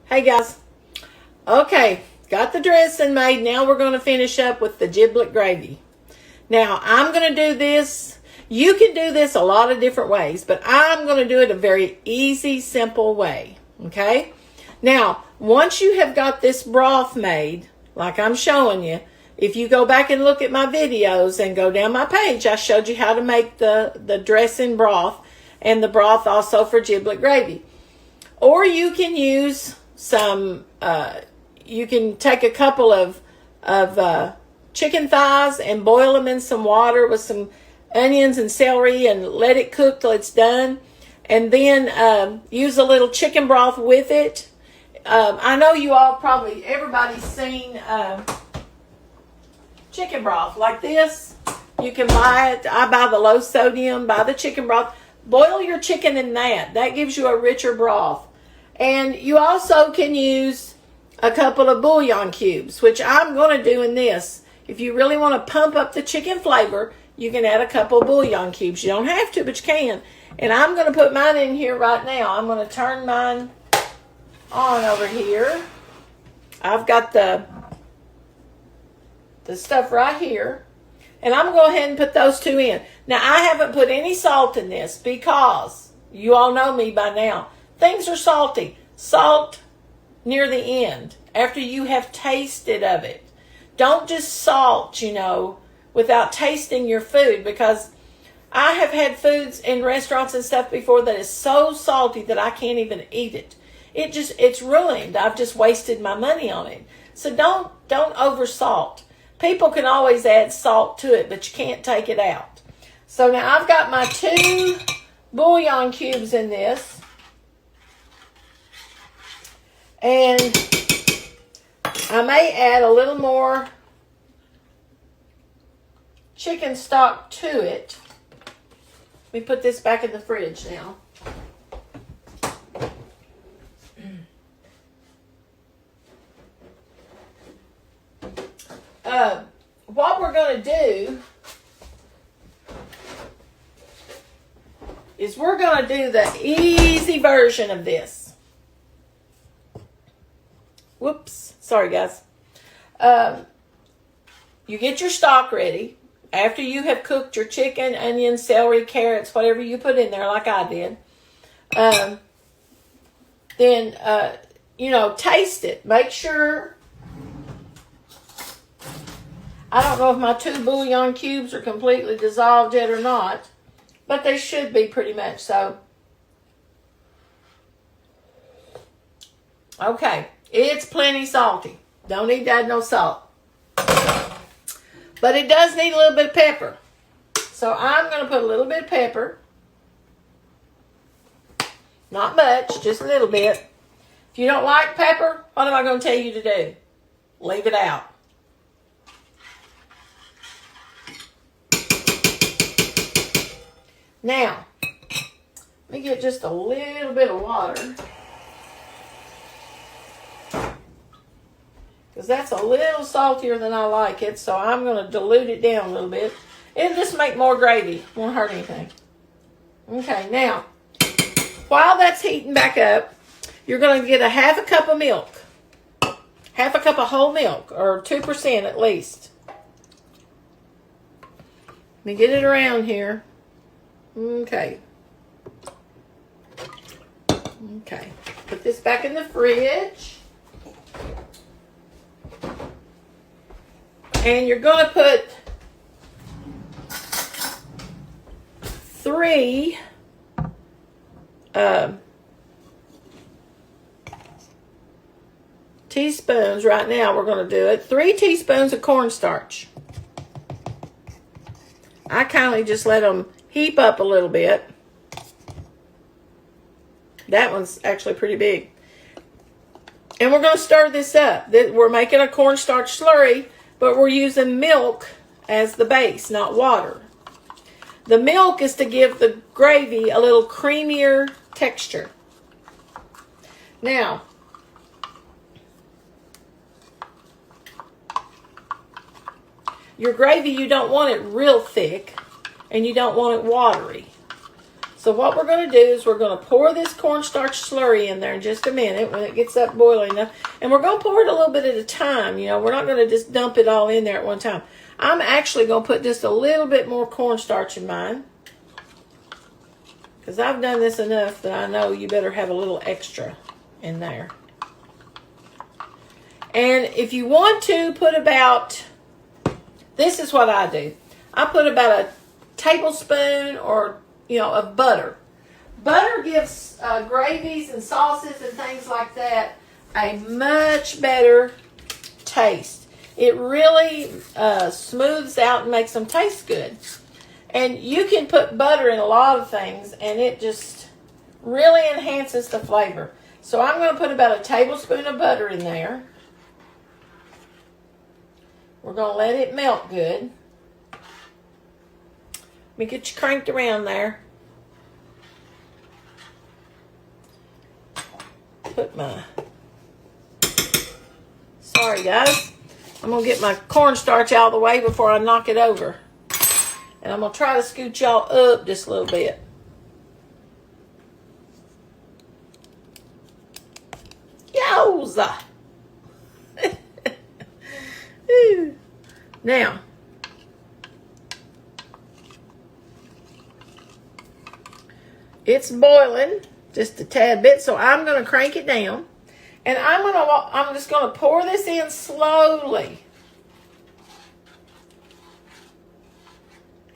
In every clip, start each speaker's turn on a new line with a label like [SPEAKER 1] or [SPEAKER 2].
[SPEAKER 1] Hey guys. Okay, got the dressing made. Now we're going to finish up with the giblet gravy. Now I'm going to do this. You can do this a lot of different ways, but I'm going to do it a very easy, simple way. Okay? Now, once you have got this broth made, like I'm showing you, if you go back and look at my videos and go down my page, I showed you how to make the dressing broth and the broth also for giblet gravy. Or you can use some, you can take a couple of chicken thighs and boil them in some water with some onions and celery and let it cook till it's done. And then use a little chicken broth with it. I know you all probably, everybody's seen chicken broth like this. You can buy it. I buy the low sodium, buy the chicken broth. Boil your chicken in that. That gives you a richer broth. And you also can use a couple of bouillon cubes, which I'm going to do in this. If you really want to pump up the chicken flavor, you can add a couple of bouillon cubes. You don't have to, but you can. And I'm going to put mine in here right now. I'm going to turn mine on over here. I've got the stuff right here. And I'm going to go ahead and put those two in. Now, I haven't put any salt in this because you all know me by now. Things are salty. Salt near the end, after you have tasted of it. Don't just salt, without tasting your food, because I have had foods in restaurants and stuff before that is so salty that I can't even eat it. It's ruined. I've just wasted my money on it. So don't over salt. People can always add salt to it, but you can't take it out. So now I've got my 2 bouillon cubes in this. And I may add a little more chicken stock to it. Let me put this back in the fridge now. What we're going to do is we're going to do the easy version of this. Whoops. Sorry, guys. You get your stock ready. After you have cooked your chicken, onions, celery, carrots, whatever you put in there like I did. Then, taste it. Make sure. I don't know if my 2 bouillon cubes are completely dissolved yet or not. But they should be pretty much so. Okay. It's plenty salty. Don't need to add no salt. But it does need a little bit of pepper. So I'm going to put a little bit of pepper. Not much, just a little bit. If you don't like pepper, what am I going to tell you to do? Leave it out. Now, let me get just a little bit of water. Because that's a little saltier than I like it, so I'm going to dilute it down a little bit. It'll just make more gravy. Won't hurt anything. Okay, now, while that's heating back up, you're going to get a half a cup of milk. Half a cup of whole milk, or 2% at least. Let me get it around here. Okay. Okay. Put this back in the fridge. And you're going to put 3 teaspoons, right now we're going to do it, 3 teaspoons of cornstarch. I kindly just let them heap up a little bit. That one's actually pretty big. And we're going to stir this up. We're making a cornstarch slurry, but we're using milk as the base, not water. The milk is to give the gravy a little creamier texture. Now, your gravy, you don't want it real thick, and you don't want it watery. So what we're going to do is we're going to pour this cornstarch slurry in there in just a minute when it gets up boiling enough. And we're going to pour it a little bit at a time. You know, we're not going to just dump it all in there at one time. I'm actually going to put just a little bit more cornstarch in mine, because I've done this enough that I know you better have a little extra in there. And if you want to put about, this is what I do. I put about a tablespoon or, you know, of butter. Butter gives gravies and sauces and things like that a much better taste. It really smooths out and makes them taste good. And you can put butter in a lot of things, and it just really enhances the flavor. So I'm going to put about a tablespoon of butter in there. We're going to let it melt good. Let me get you cranked around there. Put my... Sorry, guys. I'm going to get my cornstarch out of the way before I knock it over. And I'm going to try to scoot y'all up just a little bit. Yowza! Now, it's boiling just a tad bit, so I'm going to crank it down. And I'm just going to pour this in slowly.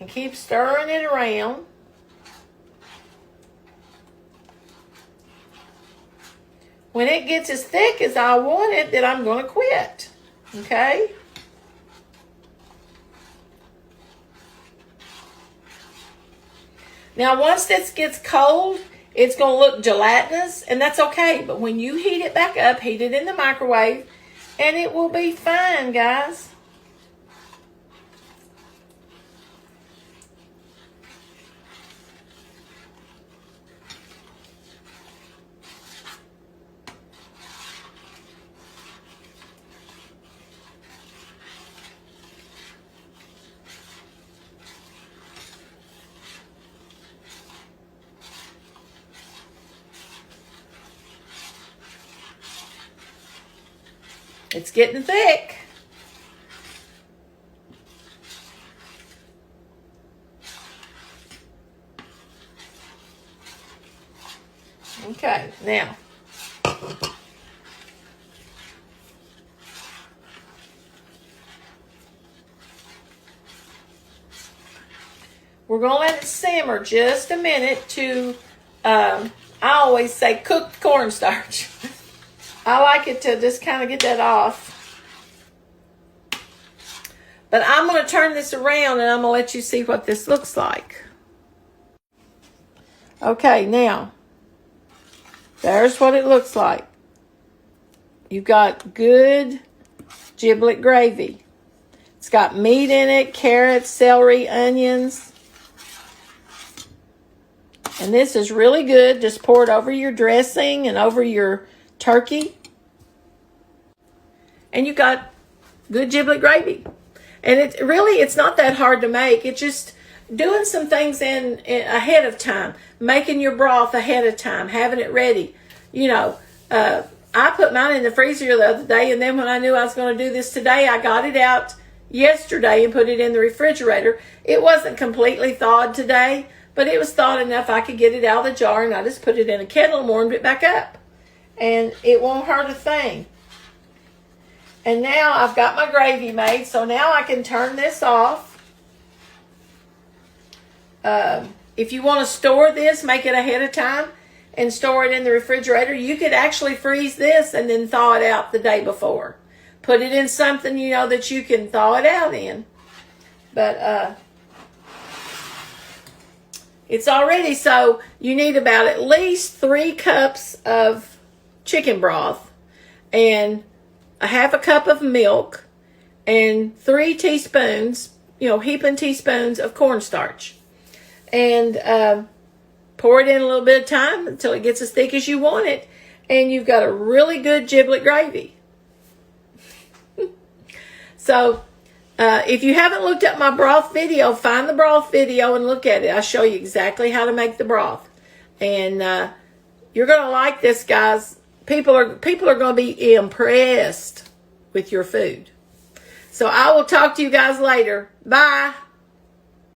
[SPEAKER 1] And keep stirring it around. When it gets as thick as I want it, then I'm going to quit. Okay? Now, once this gets cold, it's going to look gelatinous, and that's okay. But when you heat it back up, heat it in the microwave, and it will be fine, guys. It's getting thick. Okay, now. We're going to let it simmer just a minute to, I always say cooked cornstarch. I like it to just kind of get that off. But I'm going to turn this around and I'm going to let you see what this looks like. Okay, now, there's what it looks like. You've got good giblet gravy. It's got meat in it, carrots, celery, onions. And this is really good. Just pour it over your dressing and over your turkey. And you got good giblet gravy. And it's not that hard to make. It's just doing some things in ahead of time. Making your broth ahead of time. Having it ready. You know, I put mine in the freezer the other day, and then when I knew I was going to do this today, I got it out yesterday and put it in the refrigerator. It wasn't completely thawed today, but it was thawed enough I could get it out of the jar, and I just put it in a kettle and warmed it back up. And it won't hurt a thing. And now I've got my gravy made, so now I can turn this off. If you want to store this, make it ahead of time and store it in the refrigerator. You could actually freeze this and then thaw it out the day before. Put it in something, you know, that you can thaw it out in. But it's already, so you need about at least 3 cups of chicken broth and a half a cup of milk and 3 teaspoons, heaping teaspoons of cornstarch. And pour it in a little bit of time until it gets as thick as you want it. And you've got a really good giblet gravy. So, if you haven't looked at my broth video, find the broth video and look at it. I'll show you exactly how to make the broth. And you're going to like this, guys. People are going to be impressed with your food. So I will talk to you guys later. Bye.